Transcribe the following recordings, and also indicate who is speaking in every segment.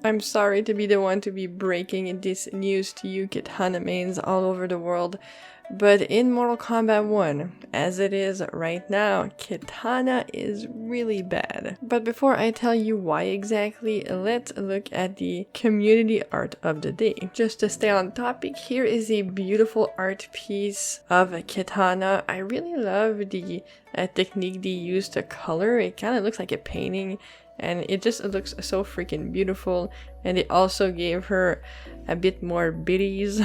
Speaker 1: I'm sorry to be the one to be breaking this news to you Kitana mains all over the world, but in Mortal Kombat 1, as it is right now, Kitana is really bad. But before I tell you why exactly, let's look at the community art of the day. Just to stay on topic, here is a beautiful art piece of Kitana. I really love the technique they used to color. It kind of looks like a painting, and it looks so freaking beautiful. And they also gave her a bit more biddies,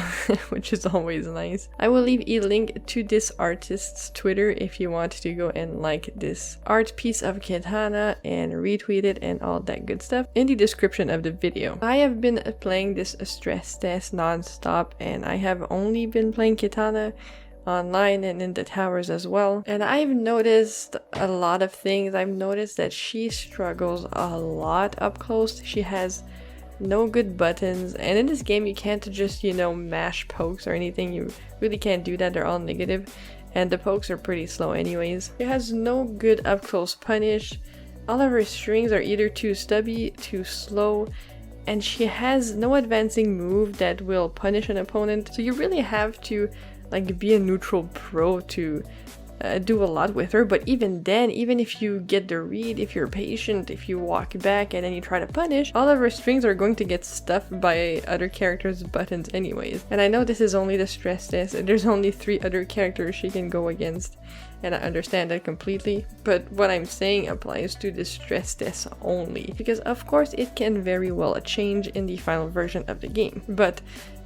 Speaker 1: which is always nice. I will leave a link to this artist's Twitter if you want to go and like this art piece of Kitana and retweet it and all that good stuff in the description of the video. I have been playing this stress test non-stop, and I have only been playing Kitana online and in the towers as well, and I've noticed a lot of things. I've noticed that she struggles a lot up close. She has no good buttons, and in this game you can't just, you know, mash pokes or anything. You really can't do that. They're all negative, and the pokes are pretty slow anyways. She has no good up close punish. All of her strings are either too stubby, too slow, and she has no advancing move that will punish an opponent. So you really have to like be a neutral pro to do a lot with her. But even then, even if you get the read, if you're patient, if you walk back and then you try to punish, all of her strings are going to get stuffed by other characters' buttons anyways. And I know this is only the stress test, and there's only 3 other characters she can go against, and I understand that completely, but what I'm saying applies to the stress test only, because of course it can very well change in the final version of the game. But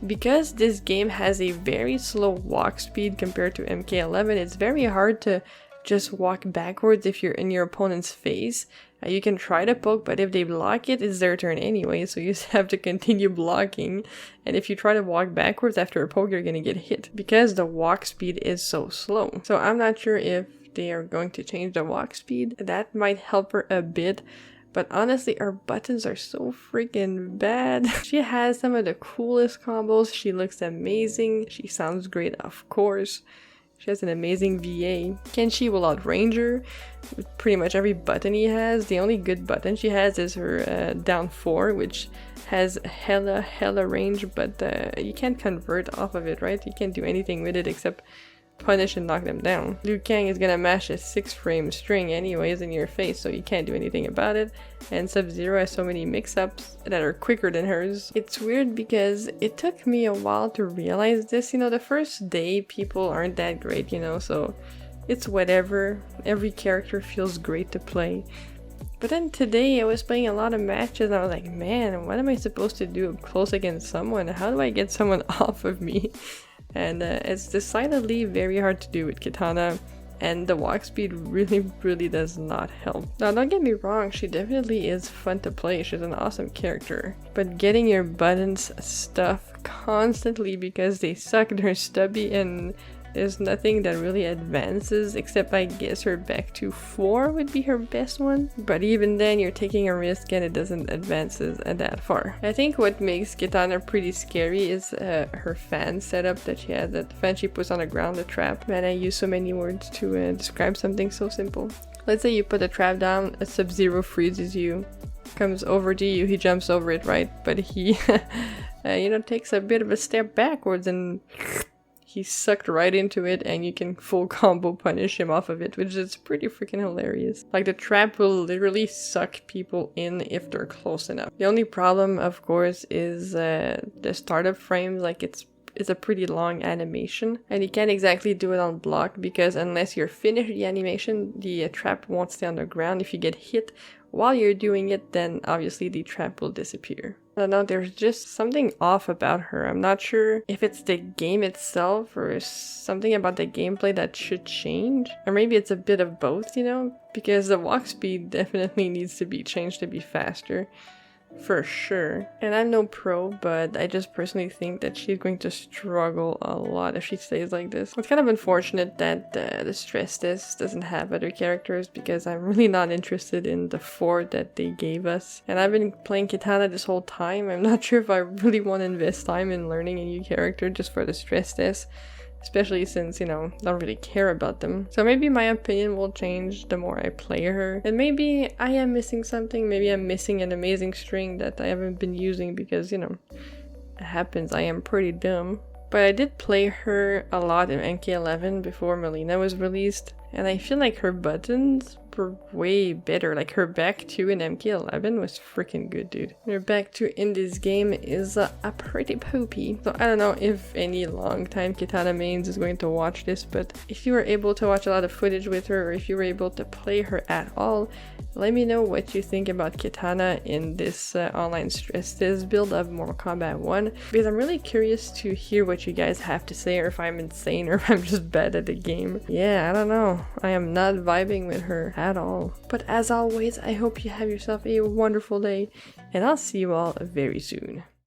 Speaker 1: because this game has a very slow walk speed compared to MK11, it's very hard to just walk backwards if you're in your opponent's face. You can try to poke, but if they block it, it's their turn anyway, so you just have to continue blocking. And if you try to walk backwards after a poke, you're gonna get hit because the walk speed is so slow. So I'm not sure if they are going to change the walk speed. That might help her a bit, but honestly, her buttons are so freaking bad. She has some of the coolest combos. She looks amazing. She sounds great, of course. She has an amazing VA. Kenshi will outrange her with pretty much every button he has. The only good button she has is her down 4, which has hella range, but you can't convert off of it, right? You can't do anything with it except punish and knock them down. Liu Kang is gonna mash a 6-frame string anyways in your face, so you can't do anything about it. And Sub-Zero has so many mix-ups that are quicker than hers. It's weird because it took me a while to realize this. You know, the first day people aren't that great, you know, so it's whatever. Every character feels great to play. But then today I was playing a lot of matches and I was like, man, what am I supposed to do up close against someone? How do I get someone off of me? And it's decidedly very hard to do with Kitana, and the walk speed really does not help. Now don't get me wrong, she definitely is fun to play, she's an awesome character, but getting your buttons stuffed constantly because they suck, they're stubby, and there's nothing that really advances except I guess her back to 4 would be her best one. But even then you're taking a risk and it doesn't advance that far. I think what makes Kitana pretty scary is her fan setup that she has. That fan she puts on the ground, the trap. Man, I use so many words to describe something so simple. Let's say you put a trap down, a Sub-Zero freezes you, comes over to you, he jumps over it, right? But he you know, takes a bit of a step backwards and he's sucked right into it, and you can full combo punish him off of it, which is pretty freaking hilarious. Like, the trap will literally suck people in if they're close enough. The only problem, of course, is the startup frames. Like, it's a pretty long animation, and you can't exactly do it on block because unless you're finished the animation, the trap won't stay on the ground. If you get hit while you're doing it, then obviously the trap will disappear. I don't know, there's just something off about her. I'm not sure if it's the game itself or something about the gameplay that should change. Or maybe it's a bit of both, you know? Because the walk speed definitely needs to be changed to be faster. For sure. And I'm no pro, but I just personally think that she's going to struggle a lot if she stays like this. It's kind of unfortunate that the stress test doesn't have other characters because I'm really not interested in the 4 that they gave us. And I've been playing Kitana this whole time. I'm not sure if I really want to invest time in learning a new character just for the stress test. especially since, you know, I don't really care about them. So maybe my opinion will change the more I play her, and maybe I am missing something. Maybe I'm missing an amazing string that I haven't been using because, you know, it happens, I am pretty dumb. But I did play her a lot in MK11 before Melina was released, and I feel like her buttons were way better. Like her back 2 in MK11 was freaking good, dude. Her back 2 in this game is a pretty poopy. So I don't know if any long-time Kitana mains is going to watch this, but if you were able to watch a lot of footage with her, or if you were able to play her at all, let me know what you think about Kitana in this online stress test build of Mortal Kombat 1, because I'm really curious to hear what you guys have to say, or if I'm insane or if I'm just bad at the game. Yeah, I don't know. I am not vibing with her at all. But as always, I hope you have yourself a wonderful day, and I'll see you all very soon.